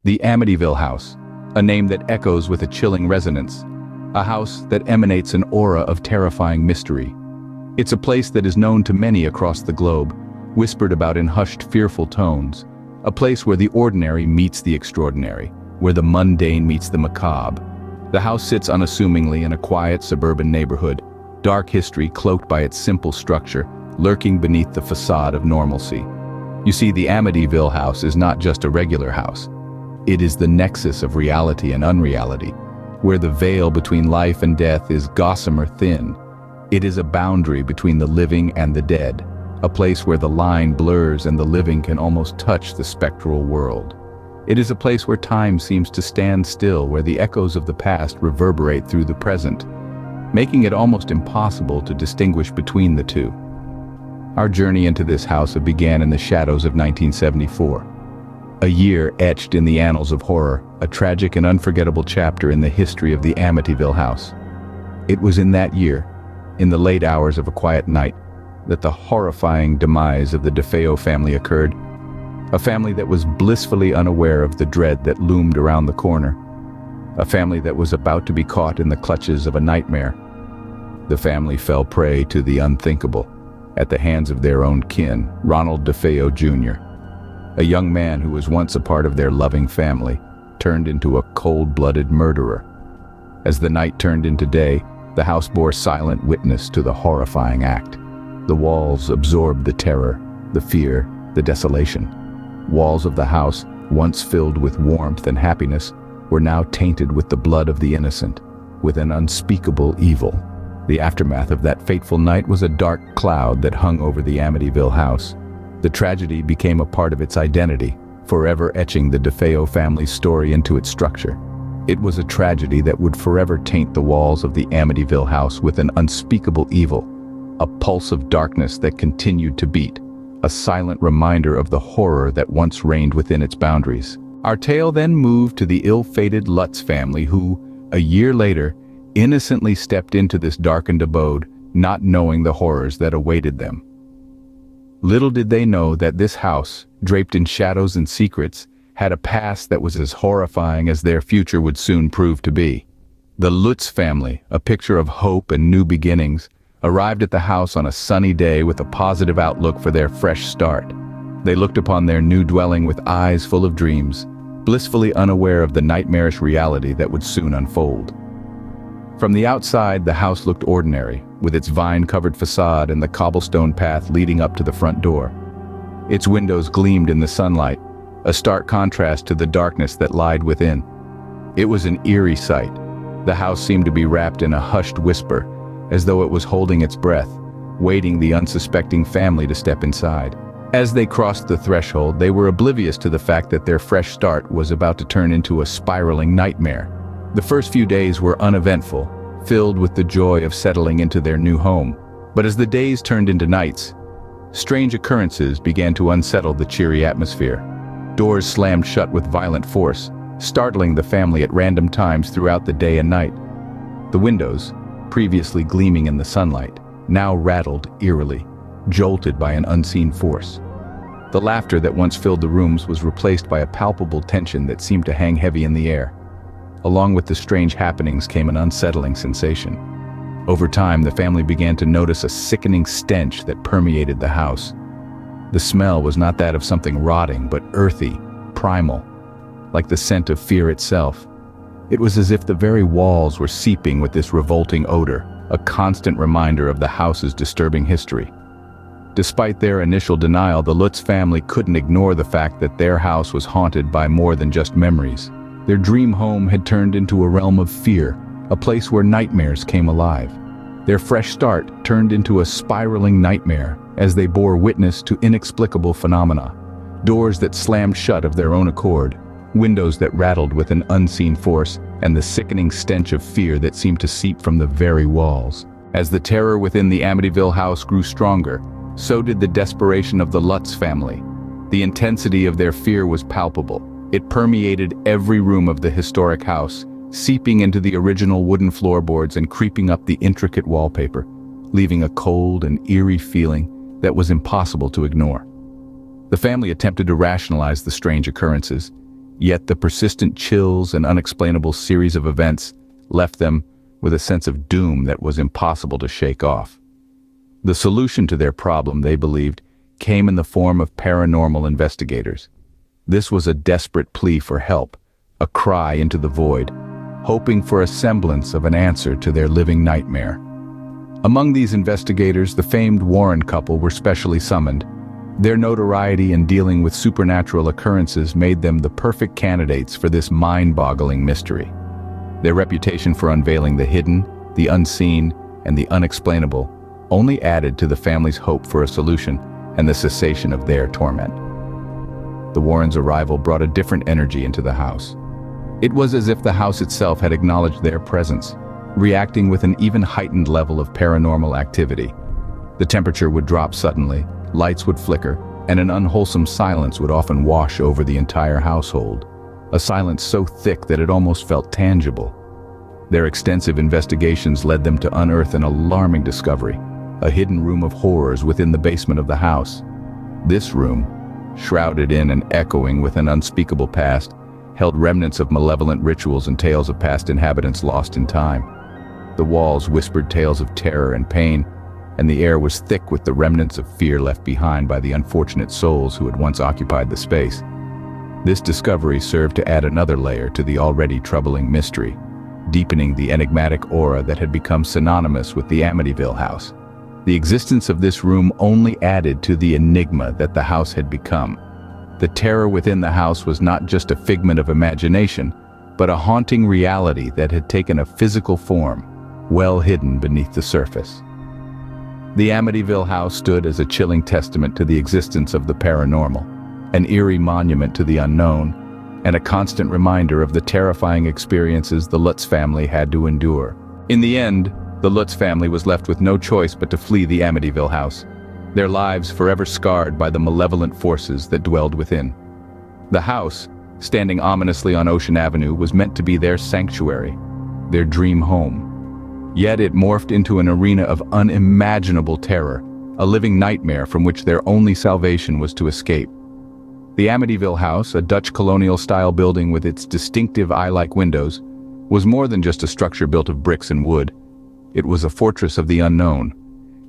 The Amityville house, a name that echoes with a chilling resonance. A house that emanates an aura of terrifying mystery. It's a place that is known to many across the globe, whispered about in hushed, fearful tones. A place where the ordinary meets the extraordinary, where the mundane meets the macabre. The house sits unassumingly in a quiet suburban neighborhood, dark history cloaked by its simple structure, lurking beneath the facade of normalcy. You see, the Amityville house is not just a regular house. It is the nexus of reality and unreality, where the veil between life and death is gossamer thin. It is a boundary between the living and the dead, a place where the line blurs and the living can almost touch the spectral world. It is a place where time seems to stand still, where the echoes of the past reverberate through the present, making it almost impossible to distinguish between the two. Our journey into this house began in the shadows of 1974. A year etched in the annals of horror, a tragic and unforgettable chapter in the history of the Amityville house. It was in that year, in the late hours of a quiet night, that the horrifying demise of the DeFeo family occurred. A family that was blissfully unaware of the dread that loomed around the corner. A family that was about to be caught in the clutches of a nightmare. The family fell prey to the unthinkable, at the hands of their own kin, Ronald DeFeo Jr., a young man who was once a part of their loving family, turned into a cold-blooded murderer. As the night turned into day, the house bore silent witness to the horrifying act. The walls absorbed the terror, the fear, the desolation. Walls of the house, once filled with warmth and happiness, were now tainted with the blood of the innocent, with an unspeakable evil. The aftermath of that fateful night was a dark cloud that hung over the Amityville house. The tragedy became a part of its identity, forever etching the DeFeo family's story into its structure. It was a tragedy that would forever taint the walls of the Amityville house with an unspeakable evil, a pulse of darkness that continued to beat, a silent reminder of the horror that once reigned within its boundaries. Our tale then moved to the ill-fated Lutz family who, a year later, innocently stepped into this darkened abode, not knowing the horrors that awaited them. Little did they know that this house, draped in shadows and secrets, had a past that was as horrifying as their future would soon prove to be. The Lutz family, a picture of hope and new beginnings, arrived at the house on a sunny day with a positive outlook for their fresh start. They looked upon their new dwelling with eyes full of dreams, blissfully unaware of the nightmarish reality that would soon unfold. From the outside, the house looked ordinary, with its vine-covered facade and the cobblestone path leading up to the front door. Its windows gleamed in the sunlight, a stark contrast to the darkness that lied within. It was an eerie sight. The house seemed to be wrapped in a hushed whisper, as though it was holding its breath, waiting the unsuspecting family to step inside. As they crossed the threshold, they were oblivious to the fact that their fresh start was about to turn into a spiraling nightmare. The first few days were uneventful, filled with the joy of settling into their new home. But as the days turned into nights, strange occurrences began to unsettle the cheery atmosphere. Doors slammed shut with violent force, startling the family at random times throughout the day and night. The windows, previously gleaming in the sunlight, now rattled eerily, jolted by an unseen force. The laughter that once filled the rooms was replaced by a palpable tension that seemed to hang heavy in the air. Along with the strange happenings came an unsettling sensation. Over time, the family began to notice a sickening stench that permeated the house. The smell was not that of something rotting, but earthy, primal, like the scent of fear itself. It was as if the very walls were seeping with this revolting odor, a constant reminder of the house's disturbing history. Despite their initial denial, the Lutz family couldn't ignore the fact that their house was haunted by more than just memories. Their dream home had turned into a realm of fear, a place where nightmares came alive. Their fresh start turned into a spiraling nightmare as they bore witness to inexplicable phenomena. Doors that slammed shut of their own accord, windows that rattled with an unseen force, and the sickening stench of fear that seemed to seep from the very walls. As the terror within the Amityville house grew stronger, so did the desperation of the Lutz family. The intensity of their fear was palpable. It permeated every room of the historic house, seeping into the original wooden floorboards and creeping up the intricate wallpaper, leaving a cold and eerie feeling that was impossible to ignore. The family attempted to rationalize the strange occurrences. Yet the persistent chills and unexplainable series of events left them with a sense of doom that was impossible to shake off. The solution to their problem, they believed, came in the form of paranormal investigators. This was a desperate plea for help, a cry into the void, hoping for a semblance of an answer to their living nightmare. Among these investigators, the famed Warren couple were specially summoned. Their notoriety in dealing with supernatural occurrences made them the perfect candidates for this mind-boggling mystery. Their reputation for unveiling the hidden, the unseen, and the unexplainable only added to the family's hope for a solution and the cessation of their torment. The Warrens' arrival brought a different energy into the house. It was as if the house itself had acknowledged their presence, reacting with an even heightened level of paranormal activity. The temperature would drop suddenly, lights would flicker, and an unwholesome silence would often wash over the entire household, a silence so thick that it almost felt tangible. Their extensive investigations led them to unearth an alarming discovery, a hidden room of horrors within the basement of the house. This room, shrouded in and echoing with an unspeakable past, held remnants of malevolent rituals and tales of past inhabitants lost in time. The walls whispered tales of terror and pain, and the air was thick with the remnants of fear left behind by the unfortunate souls who had once occupied the space. This discovery served to add another layer to the already troubling mystery, deepening the enigmatic aura that had become synonymous with the Amityville house. The existence of this room only added to the enigma that the house had become. The terror within the house was not just a figment of imagination, but a haunting reality that had taken a physical form, well hidden beneath the surface. The Amityville house stood as a chilling testament to the existence of the paranormal, an eerie monument to the unknown, and a constant reminder of the terrifying experiences the Lutz family had to endure. In the end, the Lutz family was left with no choice but to flee the Amityville house, their lives forever scarred by the malevolent forces that dwelled within. The house, standing ominously on Ocean Avenue, was meant to be their sanctuary, their dream home. Yet it morphed into an arena of unimaginable terror, a living nightmare from which their only salvation was to escape. The Amityville house, a Dutch colonial-style building with its distinctive eye-like windows, was more than just a structure built of bricks and wood. It was a fortress of the unknown,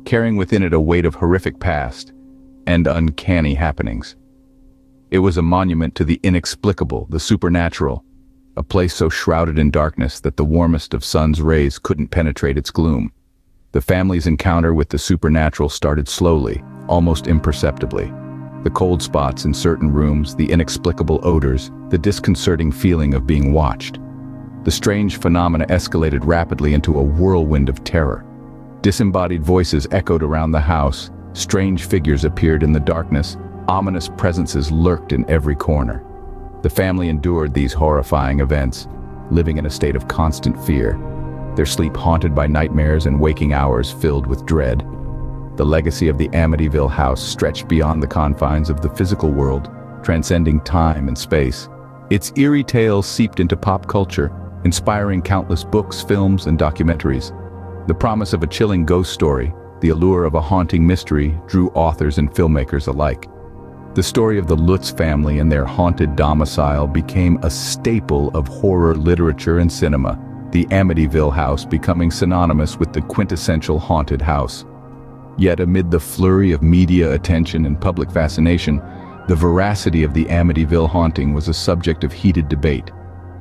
carrying within it a weight of horrific past and uncanny happenings. It was a monument to the inexplicable, the supernatural, a place so shrouded in darkness that the warmest of sun's rays couldn't penetrate its gloom. The family's encounter with the supernatural started slowly, almost imperceptibly. The cold spots in certain rooms, the inexplicable odors, the disconcerting feeling of being watched. The strange phenomena escalated rapidly into a whirlwind of terror. Disembodied voices echoed around the house, strange figures appeared in the darkness, ominous presences lurked in every corner. The family endured these horrifying events, living in a state of constant fear, their sleep haunted by nightmares and waking hours filled with dread. The legacy of the Amityville house stretched beyond the confines of the physical world, transcending time and space. Its eerie tales seeped into pop culture, inspiring countless books, films, and documentaries. The promise of a chilling ghost story, the allure of a haunting mystery, drew authors and filmmakers alike. The story of the Lutz family and their haunted domicile became a staple of horror literature and cinema, the Amityville house becoming synonymous with the quintessential haunted house. Yet amid the flurry of media attention and public fascination, the veracity of the Amityville haunting was a subject of heated debate.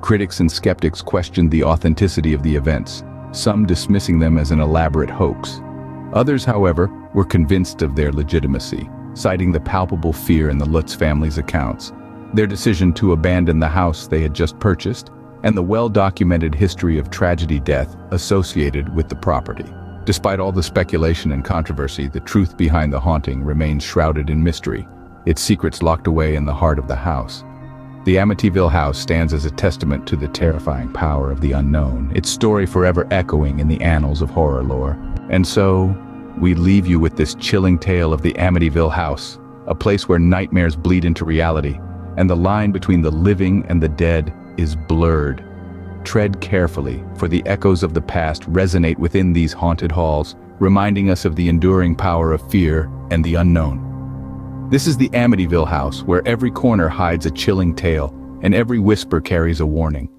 Critics and skeptics questioned the authenticity of the events, some dismissing them as an elaborate hoax. Others, however, were convinced of their legitimacy, citing the palpable fear in the Lutz family's accounts, their decision to abandon the house they had just purchased, and the well-documented history of tragedy death associated with the property. Despite all the speculation and controversy, the truth behind the haunting remains shrouded in mystery, its secrets locked away in the heart of the house. The Amityville house stands as a testament to the terrifying power of the unknown, its story forever echoing in the annals of horror lore. And so, we leave you with this chilling tale of the Amityville house, a place where nightmares bleed into reality, and the line between the living and the dead is blurred. Tread carefully, for the echoes of the past resonate within these haunted halls, reminding us of the enduring power of fear and the unknown. This is the Amityville house, where every corner hides a chilling tale, and every whisper carries a warning.